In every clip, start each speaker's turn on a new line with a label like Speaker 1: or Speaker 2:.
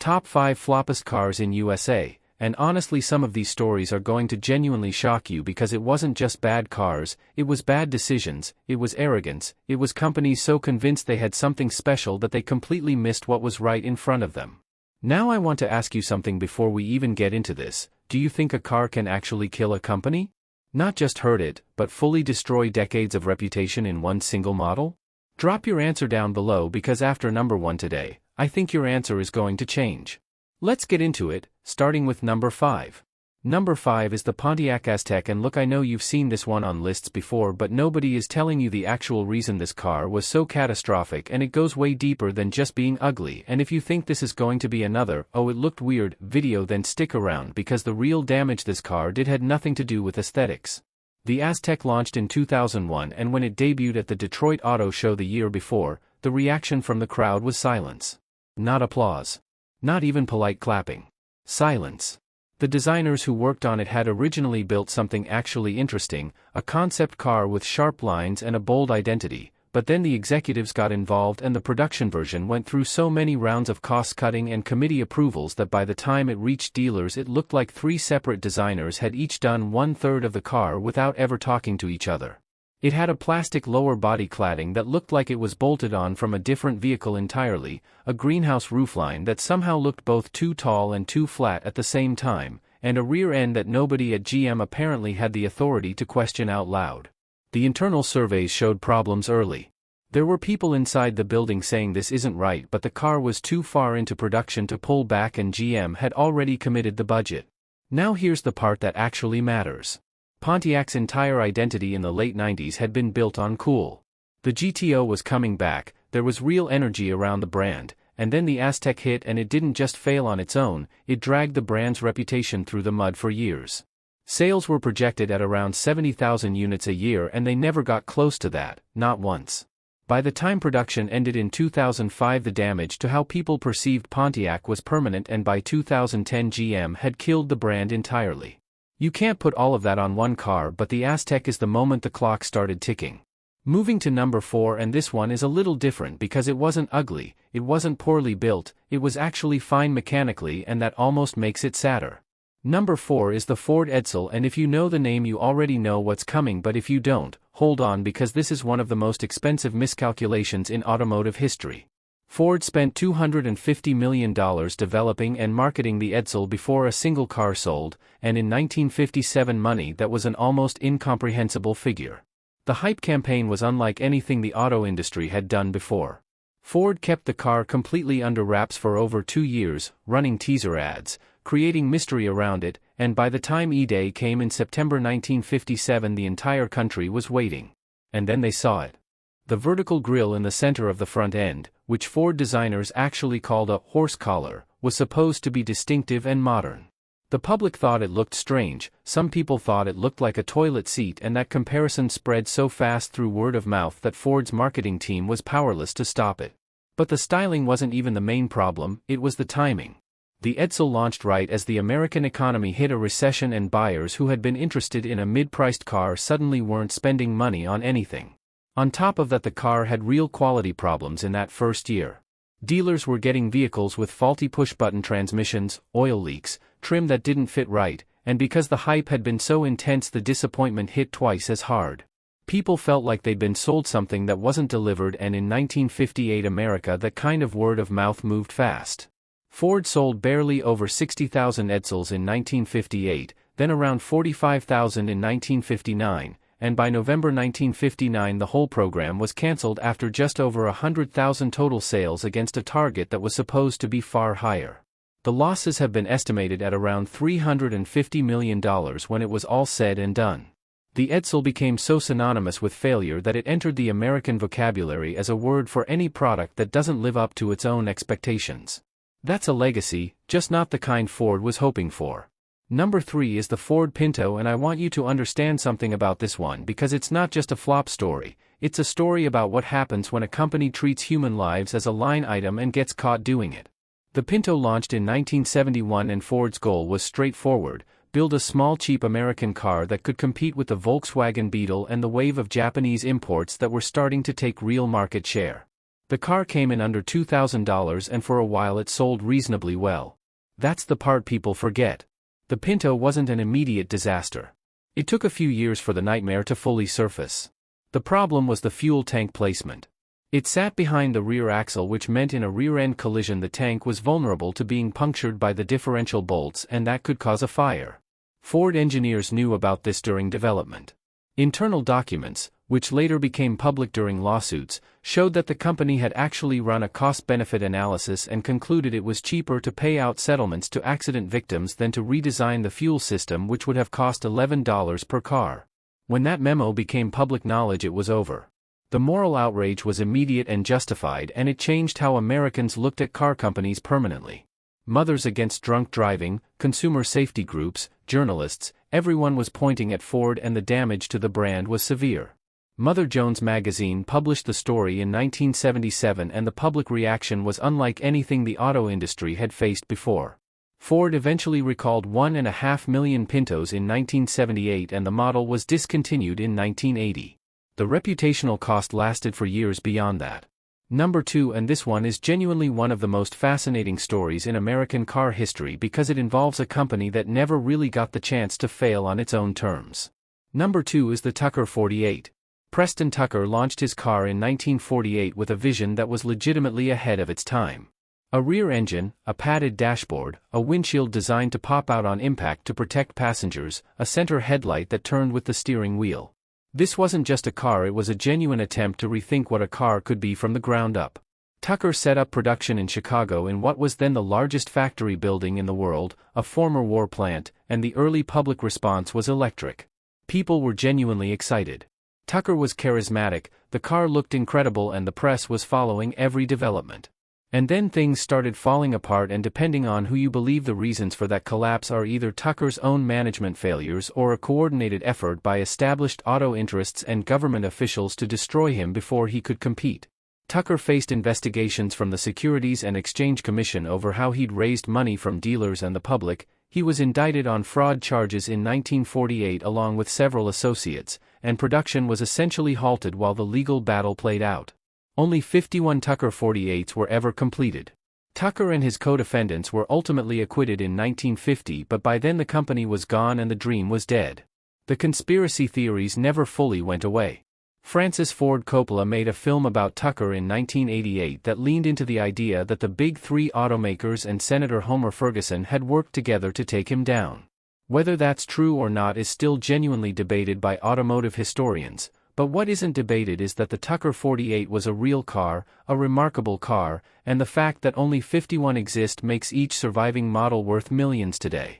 Speaker 1: top 5 floppest cars in USA, and honestly some of these stories are going to genuinely shock you because it wasn't just bad cars, it was bad decisions, it was arrogance, it was companies so convinced they had something special that they completely missed what was right in front of them. Now I want to ask you something before we even get into this. Do you think a car can actually kill a company? Not just hurt it, but fully destroy decades of reputation in one single model? Drop your answer down below because after number 1 today, I think your answer is going to change. Let's get into it, starting with number 5. Number 5 is the Pontiac Aztek, and look, I know you've seen this one on lists before, but nobody is telling you the actual reason this car was so catastrophic, and it goes way deeper than just being ugly. And if you think this is going to be another, "oh, it looked weird" video, then stick around because the real damage this car did had nothing to do with aesthetics. The Aztek launched in 2001, and when it debuted at the Detroit Auto Show the year before, the reaction from the crowd was silence. Not applause. Not even polite clapping. Silence. The designers who worked on it had originally built something actually interesting, a concept car with sharp lines and a bold identity, but then the executives got involved and the production version went through so many rounds of cost-cutting and committee approvals that by the time it reached dealers it looked like 3 separate designers had each done 1/3 of the car without ever talking to each other. It had a plastic lower body cladding that looked like it was bolted on from a different vehicle entirely, a greenhouse roofline that somehow looked both too tall and too flat at the same time, and a rear end that nobody at GM apparently had the authority to question out loud. The internal surveys showed problems early. There were people inside the building saying this isn't right, but the car was too far into production to pull back and GM had already committed the budget. Now here's the part that actually matters. Pontiac's entire identity in the late 90s had been built on cool. The GTO was coming back, there was real energy around the brand, and then the Aztek hit, and it didn't just fail on its own, it dragged the brand's reputation through the mud for years. Sales were projected at around 70,000 units a year and they never got close to that, not once. By the time production ended in 2005, the damage to how people perceived Pontiac was permanent, and by 2010 GM had killed the brand entirely. You can't put all of that on one car, but the Aztek is the moment the clock started ticking. Moving to number 4, and this one is a little different because it wasn't ugly, it wasn't poorly built, it was actually fine mechanically, and that almost makes it sadder. Number 4 is the Ford Edsel, and if you know the name you already know what's coming, but if you don't, hold on because this is one of the most expensive miscalculations in automotive history. Ford spent $250 million developing and marketing the Edsel before a single car sold, and in 1957 money that was an almost incomprehensible figure. The hype campaign was unlike anything the auto industry had done before. Ford kept the car completely under wraps for over 2 years, running teaser ads, creating mystery around it, and by the time E-Day came in September 1957 the entire country was waiting. And then they saw it. The vertical grille in the center of the front end, which Ford designers actually called a horse collar, was supposed to be distinctive and modern. The public thought it looked strange, some people thought it looked like a toilet seat, and that comparison spread so fast through word of mouth that Ford's marketing team was powerless to stop it. But the styling wasn't even the main problem, it was the timing. The Edsel launched right as the American economy hit a recession and buyers who had been interested in a mid-priced car suddenly weren't spending money on anything. On top of that, the car had real quality problems in that first year. Dealers were getting vehicles with faulty push-button transmissions, oil leaks, trim that didn't fit right, and because the hype had been so intense the disappointment hit twice as hard. People felt like they'd been sold something that wasn't delivered, and in 1958 America that kind of word of mouth moved fast. Ford sold barely over 60,000 Edsels in 1958, then around 45,000 in 1959, and by November 1959 the whole program was cancelled after just over 100,000 total sales against a target that was supposed to be far higher. The losses have been estimated at around $350 million when it was all said and done. The Edsel became so synonymous with failure that it entered the American vocabulary as a word for any product that doesn't live up to its own expectations. That's a legacy, just not the kind Ford was hoping for. Number 3 is the Ford Pinto, and I want you to understand something about this one because it's not just a flop story, it's a story about what happens when a company treats human lives as a line item and gets caught doing it. The Pinto launched in 1971 and Ford's goal was straightforward: build a small cheap American car that could compete with the Volkswagen Beetle and the wave of Japanese imports that were starting to take real market share. The car came in under $2,000 and for a while it sold reasonably well. That's the part people forget. The Pinto wasn't an immediate disaster. It took a few years for the nightmare to fully surface. The problem was the fuel tank placement. It sat behind the rear axle, which meant in a rear-end collision the tank was vulnerable to being punctured by the differential bolts, and that could cause a fire. Ford engineers knew about this during development. Internal documents, which later became public during lawsuits, showed that the company had actually run a cost-benefit analysis and concluded it was cheaper to pay out settlements to accident victims than to redesign the fuel system, which would have cost $11 per car. When that memo became public knowledge, it was over. The moral outrage was immediate and justified, and it changed how Americans looked at car companies permanently. Mothers Against Drunk Driving, consumer safety groups, journalists, everyone was pointing at Ford, and the damage to the brand was severe. Mother Jones magazine published the story in 1977, and the public reaction was unlike anything the auto industry had faced before. Ford eventually recalled 1.5 million Pintos in 1978, and the model was discontinued in 1980. The reputational cost lasted for years beyond that. Number 2, and this one is genuinely one of the most fascinating stories in American car history because it involves a company that never really got the chance to fail on its own terms. Number 2 is the Tucker 48. Preston Tucker launched his car in 1948 with a vision that was legitimately ahead of its time. A rear engine, a padded dashboard, a windshield designed to pop out on impact to protect passengers, a center headlight that turned with the steering wheel. This wasn't just a car, it was a genuine attempt to rethink what a car could be from the ground up. Tucker set up production in Chicago in what was then the largest factory building in the world, a former war plant, and the early public response was electric. People were genuinely excited. Tucker was charismatic, the car looked incredible, and the press was following every development. And then things started falling apart, and depending on who you believe, the reasons for that collapse are either Tucker's own management failures or a coordinated effort by established auto interests and government officials to destroy him before he could compete. Tucker faced investigations from the Securities and Exchange Commission over how he'd raised money from dealers and the public. He was indicted on fraud charges in 1948 along with several associates, and production was essentially halted while the legal battle played out. Only 51 Tucker 48s were ever completed. Tucker and his co-defendants were ultimately acquitted in 1950, but by then the company was gone and the dream was dead. The conspiracy theories never fully went away. Francis Ford Coppola made a film about Tucker in 1988 that leaned into the idea that the big three automakers and Senator Homer Ferguson had worked together to take him down. Whether that's true or not is still genuinely debated by automotive historians, but what isn't debated is that the Tucker 48 was a real car, a remarkable car, and the fact that only 51 exist makes each surviving model worth millions today.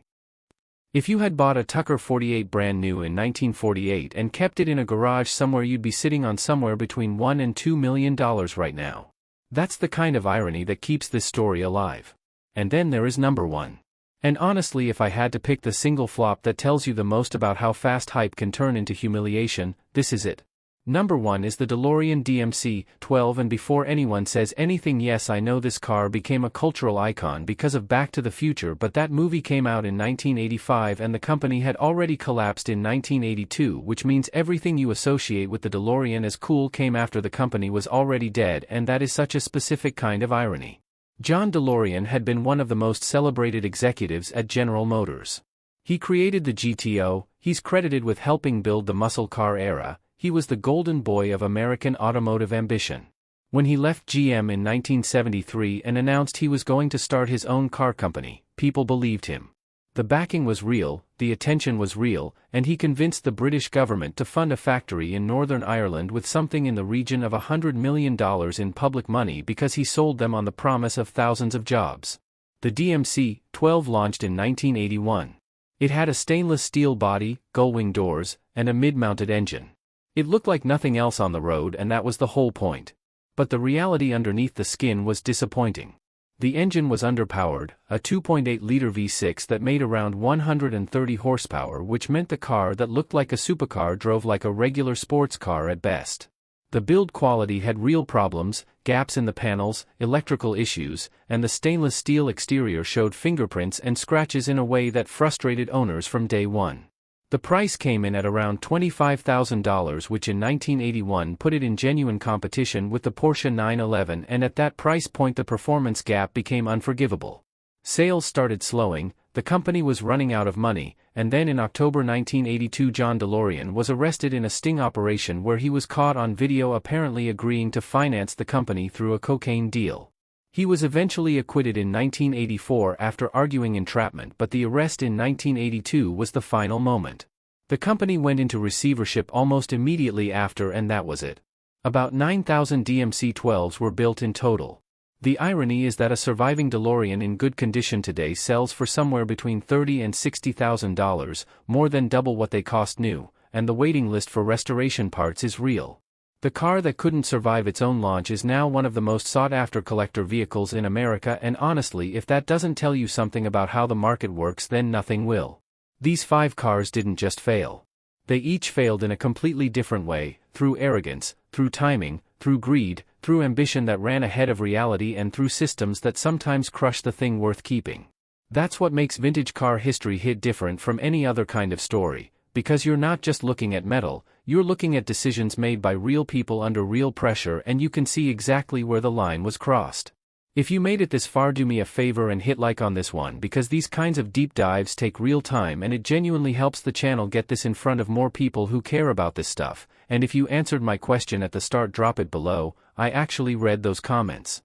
Speaker 1: If you had bought a Tucker 48 brand new in 1948 and kept it in a garage somewhere, you'd be sitting on somewhere between $1 and $2 million right now. That's the kind of irony that keeps this story alive. And then there is number 1. And honestly, if I had to pick the single flop that tells you the most about how fast hype can turn into humiliation, this is it. Number 1 is the DeLorean DMC-12, and before anyone says anything, yes, I know this car became a cultural icon because of Back to the Future, but that movie came out in 1985 and the company had already collapsed in 1982, which means everything you associate with the DeLorean as cool came after the company was already dead, and that is such a specific kind of irony. John DeLorean had been one of the most celebrated executives at General Motors. He created the GTO, he's credited with helping build the muscle car era. He was the golden boy of American automotive ambition. When he left GM in 1973 and announced he was going to start his own car company, people believed him. The backing was real, the attention was real, and he convinced the British government to fund a factory in Northern Ireland with something in the region of $100 million in public money because he sold them on the promise of thousands of jobs. The DMC-12 launched in 1981. It had a stainless steel body, gull-wing doors, and a mid-mounted engine. It looked like nothing else on the road, and that was the whole point. But the reality underneath the skin was disappointing. The engine was underpowered, a 2.8-liter V6 that made around 130 horsepower, which meant the car that looked like a supercar drove like a regular sports car at best. The build quality had real problems, gaps in the panels, electrical issues, and the stainless steel exterior showed fingerprints and scratches in a way that frustrated owners from day one. The price came in at around $25,000, which in 1981 put it in genuine competition with the Porsche 911, and at that price point the performance gap became unforgivable. Sales started slowing, the company was running out of money, and then in October 1982 John DeLorean was arrested in a sting operation where he was caught on video apparently agreeing to finance the company through a cocaine deal. He was eventually acquitted in 1984 after arguing entrapment, but the arrest in 1982 was the final moment. The company went into receivership almost immediately after, and that was it. About 9,000 DMC-12s were built in total. The irony is that a surviving DeLorean in good condition today sells for somewhere between $30,000 and $60,000, more than double what they cost new, and the waiting list for restoration parts is real. The car that couldn't survive its own launch is now one of the most sought-after collector vehicles in America, and honestly, if that doesn't tell you something about how the market works, then nothing will. These 5 cars didn't just fail. They each failed in a completely different way, through arrogance, through timing, through greed, through ambition that ran ahead of reality, and through systems that sometimes crush the thing worth keeping. That's what makes vintage car history hit different from any other kind of story, because you're not just looking at metal, you're looking at decisions made by real people under real pressure, and you can see exactly where the line was crossed. If you made it this far, do me a favor and hit like on this one, because these kinds of deep dives take real time and it genuinely helps the channel get this in front of more people who care about this stuff. And if you answered my question at the start, drop it below. I actually read those comments.